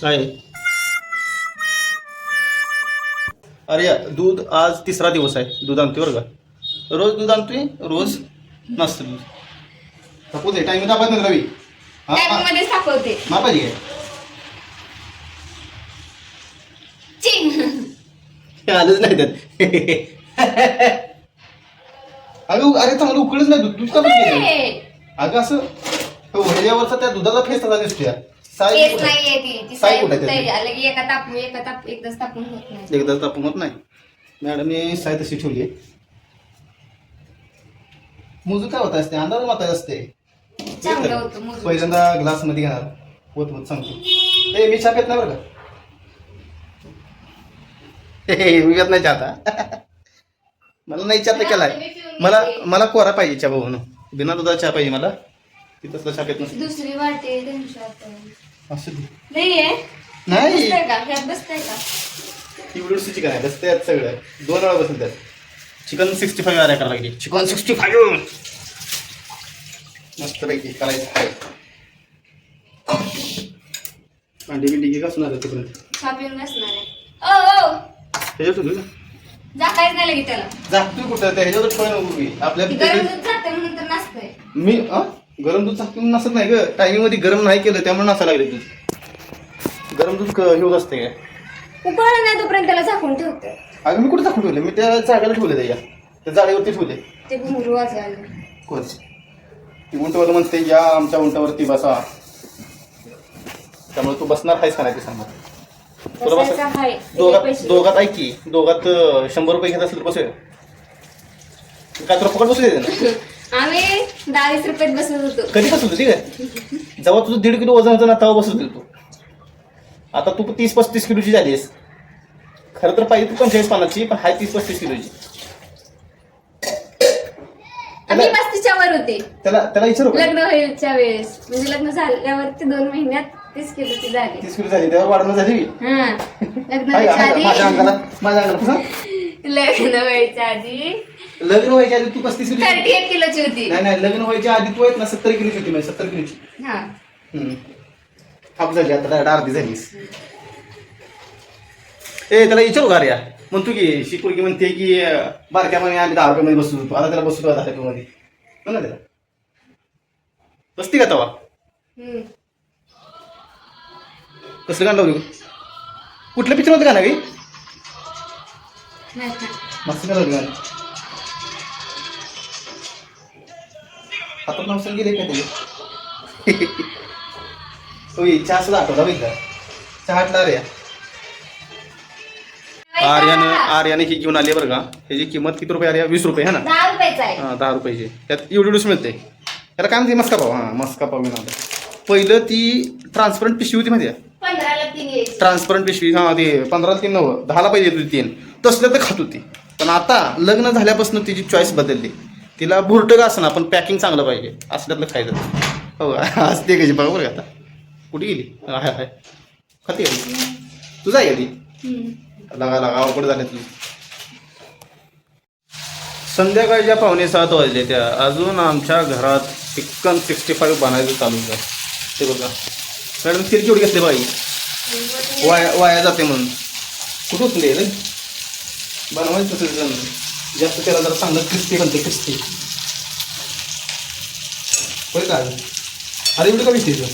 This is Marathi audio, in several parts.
काय अरे दूध आज तिसरा दिवस आहे. दूध आणतोय बरं का. रोज दूध आणतोय, रोज नसतं दूध. सपोज आहे टाइम दाखवत नाही रवी. टायमिंग मध्येच दाखवते. मापाजी आहे चिंग आलंच नाही त्यात. अगं अरे चांगलं उकळच नाही दूध. दूध का बघ अगं असं ह्याच्यावरचा त्या दुधाचा फेस तसा दिसतोय. केस नाहीये ती साई कुठे तयारी आलं की एकदाच तापून होत नाही. एकदा तापून होत नाही. मॅडमने साई तशी ठेवली आहे. मोजू काय होत असते, अंदाज माताच असते. चांगलं होतं मोजून. पहिल्यांदा ग्लास मध्ये घेणार होत होत सांगतो. मी चहा पेत नाही बरं का. मी पेत नाही चहा आता. मला नाही चहा केलाय. मला कोरा पाहिजे चहा भाऊ. बिना दुधाचा चहा पाहिजे मला. ती तसला चहा पेत नसते. दुसरी वाटे त्यांच्यात असं नाहीये. नाही बसताय का ह्यात बसताय का? ती उलटची चिकन आहे. बसते त्यात सगळं 2 वेळा बसून त्यात. चिकन 65 वेळा करायला लागली. चिकन 65 मस्त पैकी करायचं. अंडी बिंडी का सुनार तिकडे चहा पिऊन बसणार आहे. ओ त्याच्यात होती ना. जातायच नाही लगे त्याला. जागतोय कुठं त्या ह्याच्यावर ठेवाय नको की आपल्या ती गरम दूध जाते म्हणून तर नसतंय. मी गरम दूध टाकून नसत नाही ग. टायमिंग मध्ये गरम नाही केलं त्यामुळे नसायला लागले दूध. गरम दूध हे होत असते काय. उकळलं नाही तोपर्यंत त्याला झाकून ठेवते. अगं मी कुठे टाकून ठेवले. मी त्या जागेला ठेवले त्या जाळीवरती ठेवले. ते घुंगरू वाजवायला. कोण ती उंटवर म्हणते या आमच्या उंटावरती बसा. त्यामुळे तू बसणार आहेस का नाही ते सांग. तुला बसायचं आहे. दोघात ऐक की दोघात 100 रुपये घेत असेल तर बसूया. काय तुला फुकट बसू दे ना. आम्ही 10-20 रुपयात बसत होतो. कधी बसत होती काय. जेव्हा तुझं 1.5 किलो वजन होतं ना तेव्हा बसत होती तू. आता तू 30-35 किलोची झालीस. खरं तर पाहिजे तू 45-50ची पण हाय 30-35 किलोची. आम्ही 35च्या वर होते त्याला विचारू का? लग्न व्हायच्या वेळेस. म्हणजे लग्न झाल्यावरती 2 महिन्यात 30 किलोची झाली. 30 किलो झाली त्यावर वाढणं झाली. हा लग्न व्हायच्या आधी माझ्या अंगाला कसं लग्न व्हायच्या आधी लग्न व्हायच्या आधी तू 35 किलो 38 किलोची होती. नाही लग्न व्हायच्या आधी तू आहेत ना 70 किलोची होती. म्हणजे 70 किलोची हा हाफ झाली. आता अर्धी झालीस. त्याला विचारू का रे म्हणतो की शिकूर म्हणते की बारक्या मध्ये आम्ही 10 रुपये मध्ये बसतो. आता त्याला बसतो 10 रुपये मध्ये हो ना. त्याला बसती का तवा कसलं गाणं लावलं. कुठलं पिक्चर होतं गाणं काही मस्त गाणं गाणं. हातात नाव गेले का त्याचे. होई चहा सुद्धा आठवला बघितला. चहा आटला रे. आर्याने ही घेऊन आली बरं का. ह्याची किंमत किती रुपये आर्या. 20 रुपये है ना. 10 रुपयाचा आहे. 10 रुपयाची. त्यात एवढी मिळते. त्याला काय म्हणते मस्का पाव. मस्का पाव मी नाव. पहिलं ती ट्रान्सपरंट पिशवी होती माहिती आहे. 15ला 3 यायची. ट्रान्सपरंट पिशवी ते 15ला 3 नव्हतं 10ला पाहिजे होती 3. तसलं तर खात होती. पण आता लग्न झाल्यापासून तिची चॉईस बदलली. तिला बुरटं का असं ना पण पॅकिंग चांगलं पाहिजे असल्यातलं खायचं. हो आज ते कशी बघा बरं का. आता कुठे गेली. हाय खाते गेली. तू जाय गेली लगा अवघड झाले तुझी. संध्याकाळच्या 6:45 वाजले त्या. अजून आमच्या घरात चिकन 65 बनायचं चालू आहे. ते बघा मॅडम तेल केवढी घेतली बाई. वाया जाते म्हणून कुठं होतं ते बनवायचं तसं जास्त त्याला जरा चांगलं क्रिस्पी बनते. क्रिस्पी होय का. अरे एवढं कमी तेल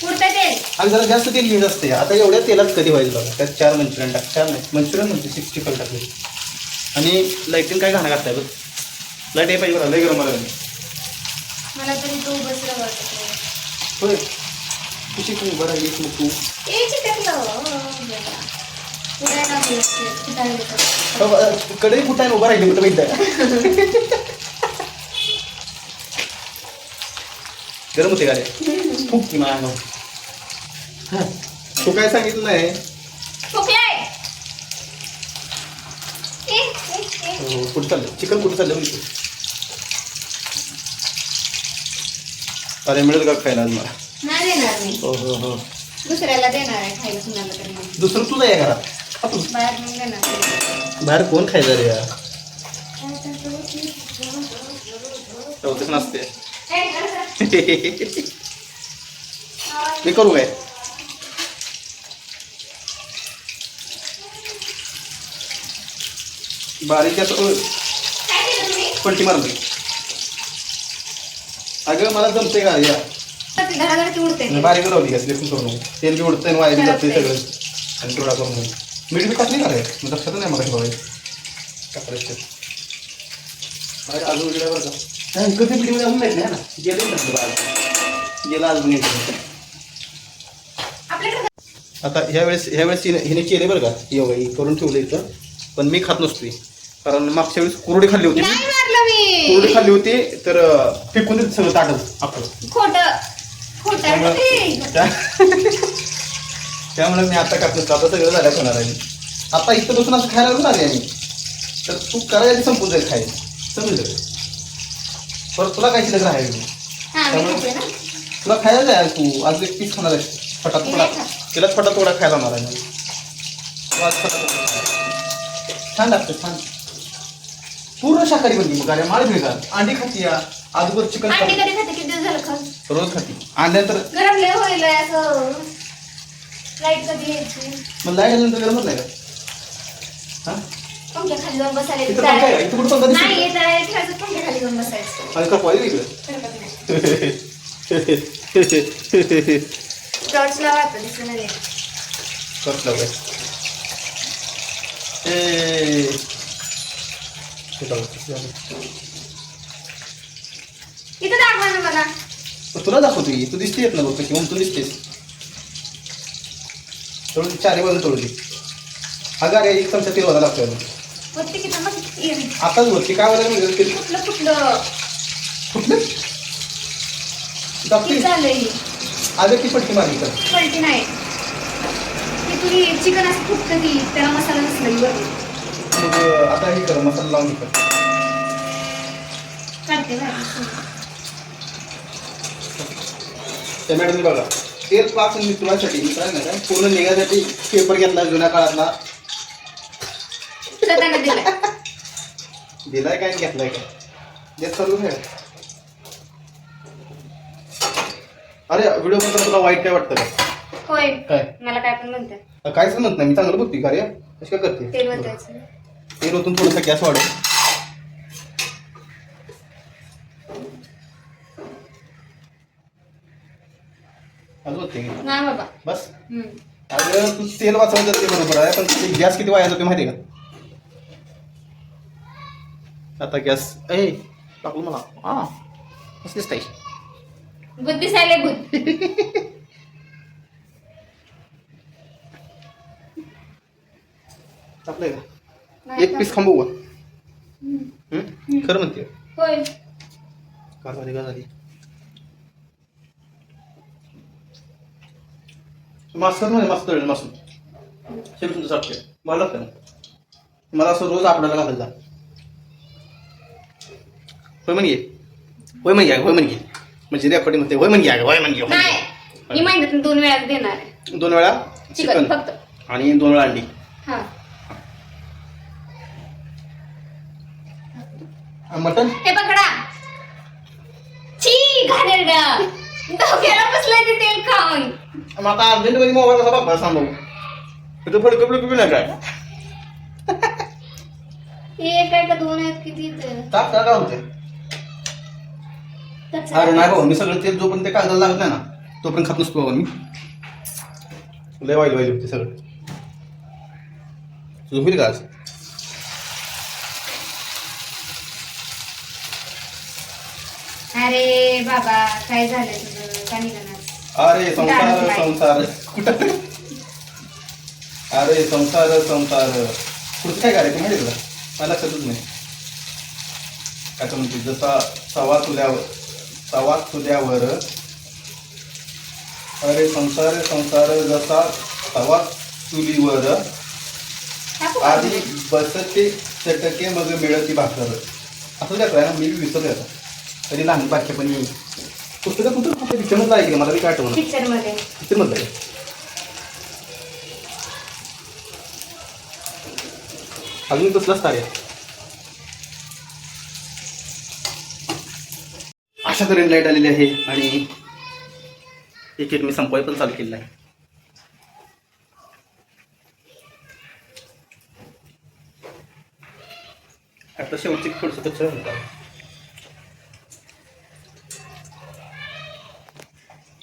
आणि जरा जास्त तेल घेत असते. आता एवढ्या तेलात कधी व्हायचं बघा. त्यात 4 मंचुरियन टाक. 4 नाही मंचुरियन म्हणते 65 टाकले. आणि लाईटिंग काय घाणं घातलाय बघ. लाईट हे पाहिजे बघा लय गरम मला तरी तो बसला वाटत. होय तुझी तू बरं येत मग तू कडे कुठं उभं राहिली कुठं माहिती गरम होते का रे खूप किमान. तू काय सांगितलं नाही. कुठं चाललं चिकन कुठं चाललं म्हणजे. अरे मिळेल का खायला आज मला. नाही देणार मी. हो दुसऱ्याला देणार आहे खायला कुणाला तरी. दुसरं तुझं आहे घरात. बाहेर नाही देणार. बाहेर कोण खायचं रे यार. चौथच नसते. मी करू काय बारीक गॅस काय केलं तुम्ही? पलटी मारली. अगं मला जमते का या घराघरात उडते ते. बारीक राहली गॅस लेखून करू नको. तेल बी उडतंय वायर बी जाते सगळं आणि थोडा करून घेऊ. मीठ बी टाकली का रे मग लक्षात नाही मला बघायचं टाकायचं. अजून गेला बरं का नाही कधी पिढीमध्ये अजून नाही ना गेले गेला अजून आपल्याकडे आता ह्यावेळेस हिने केले बरं का योगा करून ठेवलं इथं पण मी खात नसतोय कारण मागच्या वेळेस कुरडी खाल्ली होती नाही मारलं मी. कुरडी खाल्ली होती तर फेकून देत सगळं ताटच आपलं खोटं त्यामुळे मी आता खात नसतो. आता सगळं झालं होणार आहे. आता इथं बसून असं खायला लागून आले आम्ही तर तू करायला संपून जाईल खायला समजलं का? परत तुला काय शिल्लक राहायला हा मी खाते ना. तुला खायला जाय तू आज एक पीस खाणार आहे छोटा तुकडा तिला छोटा तुकडा खायला होणार आहे तू आज छोटा तुकडा खा. छान लागतं छान पूर्ण शाकाहारी बनली मग अरे माळ भेगा अंडी खाती या अगोदर चिकन अंडी कधी खाते? किती दिवस झालं खाऊन? रोज खाती अंड्या तर गरम लय होईल असं. लाईट कधी यायची? मग लाईट नंतर गरमच नाही का हा पंख्या खाली जाऊन बसायला इथं पंखा आहे इथं कुठं पंखा दिसतो? नाही ठेवायचं पंख्या खाली जाऊन बसायचं. आणि का पाहिजे इकडे टॉर्च लावा आता दिसत नाही. कसलं काय ए इथं दाखवा ना मला. तुला दाखवतो तू दिसते येत ना बघ कशी तू दिसतेस थोडी चारी बाजू तोडली अगं अरे एक चमचा तेल वाजा लागतोय वरती किती मग येईल. आताच वरती काय वाजा म्हणजे तेल कुठलं कुठलं किती दाखवते झालंय? अगं ती पटकी मारली तर पलटी नाही. ती तुझी चिकन असं फुटतं की त्याला मसाला नसला की वरती. मग आता हे कर मसाला लावून हे कर काढते बाहेर. त्या मॅडमनी बघा तेल पाकून निघण्यासाठी काय नाही काय पूर्ण निघायसाठी पेपर घेतला जुन्या काळातला स्वतःला दिला. दिलाय काय घेतलाय काय देत चालू आहे. अरे व्हिडिओ बद्दल तुला वाईट काय वाटतं का होय काय मला काय पण म्हणतात. काहीच म्हणत नाही मी चांगलं बघते कार्य कशी काय करते तेल म्हणतायचं. तेल ओतून थोडंसं गॅस वाढव अजून होते नाही बाबा. बस हम्म. अगं तू तेल वाचवायचं ते बरोबर आहे पण गॅस किती वाया जातो माहिती आहे का आता गॅस ए टाकलं मला हा कसं दिसतंय गुद दिसायला गुद. टाकलंय का नाही एक पीस खांबू का हम्म. खरं म्हणते होय का झाली मास्तर म्हणजे मस्त तळेल मासून शेल तुमचं साठते मला लागतं ना मला असं रोज आठवड्याला घालायला होय म्हणजे होय म्हणजे म्हणजे रेकॉर्डिंग होते होय म्हणजे नाही. मी महिन्यातून 2 वेळा देणार आहे 2 वेळा चिकन चिकन फक्त. आणि 2 वेळा अंडी हा. मटन हे पकडा. छी घाणेरडा. डोक्याला बसलाय ते तेल खाऊन. मग आता अर्जंटमध्ये मोबाईल कसा बाबा सांगू तिथं फडकं बिडकं नाही काय एक आहे का 2 आहेत किती इथं? टाक काय होते अरे नाही भाऊ मी सगळं तेल जोपर्यंत ते कागदाला लागत नाही ना तोपर्यंत खात नसतो बाबा मी लय वाईट होते सगळं तुझं होईल का आज अरे बाबा काय झालं तुझं का निघणार? अरे संसार कुठं अरे संसार पुढचं काय करायचं माहिती तुला मला लक्षातच नाही काय तर म्हणते जसा तवा तुल्यावर अरे संसार जसा तवा चुलीवर आधी बसते चटके मग मिळती भाकर असं काय ना मी विसरलो आता तरी लहान बारकेपणी पुस्तकात कुठं कुठे पिक्चरमधलं आहे की मला बी काय आठवण पिक्चरमधलं आहे अजून तसलाच कार्य अशा तऱ्हेने लाईट आलेली आहे आणि एक मी संपवाय पण चालू केलेला आहे आता शेवटची थोडंसं कच्चं होतं.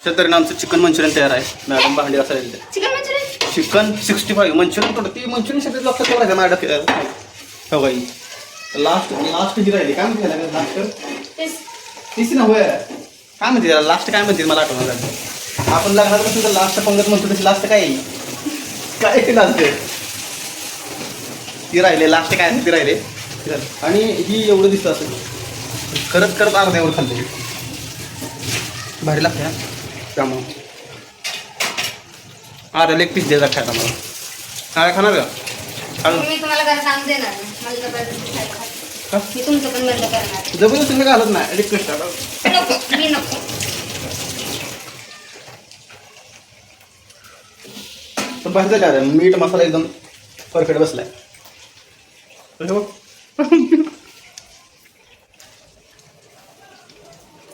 अशा तऱ्हेनं आमचं चिकन मंचुरियन तयार आहे. मॅडम भांडी घासायला चिकन मंचुरियन चिकन 65 मंचुरियन थोडं ती मंचुरियन सगळं लक्षात ठेवायचं मॅडम. हो बाई लास्ट जी राहिली काय म्हणते त्याला लास्ट तीच ना होय काय म्हणते त्याला लास्ट काय म्हणते मला आठवण झालं. आपण लग्नात बसून तर लास्ट पंगत म्हणतो तशी लास्ट काय काय लास्ट ती राहिले लास्ट काय ती राहिले. आणि ही एवढं दिसतं असं करत करत अर्ध्यावर खाल्ली भारी लागते हा त्यामुळं अर्धा लेग पीस द्यायचा खायला मला. काय खाणार का मी तुम्हाला घरात आणून देणार नाही. मला जबरदस्ती खायला घातलं. मी तुमचं पण बंद करणार. जबरदस्ती मी घालत नाही रिक्वेस्ट नको मी नको. पण बाहेर झालं मीठ मसाला एकदम परफेक्ट बसलाय.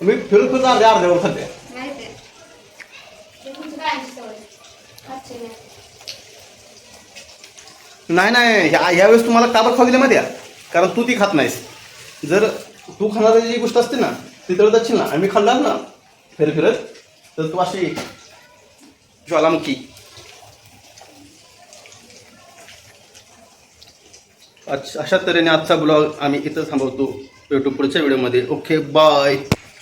मी फिरत फिरत अर्ध्यावर खाते. माहिती आहे. ते तुमचं काय आहे सवय? खायची नाही. नाही ह्यावेळेस तुम्हाला काबर खाऊ दिले माहिती आहे कारण तू ती खात नाहीस. जर तू खाणारी जी गोष्ट असते ना ती तर जाशील ना आणि मी खाल्णार ना फिरत फिरत तर तू अशी ज्वालामुखी. अशा तऱ्हेने आजचा ब्लॉग आम्ही इथं थांबवतो. भेटू पुढच्या व्हिडिओमध्ये. Okay bye.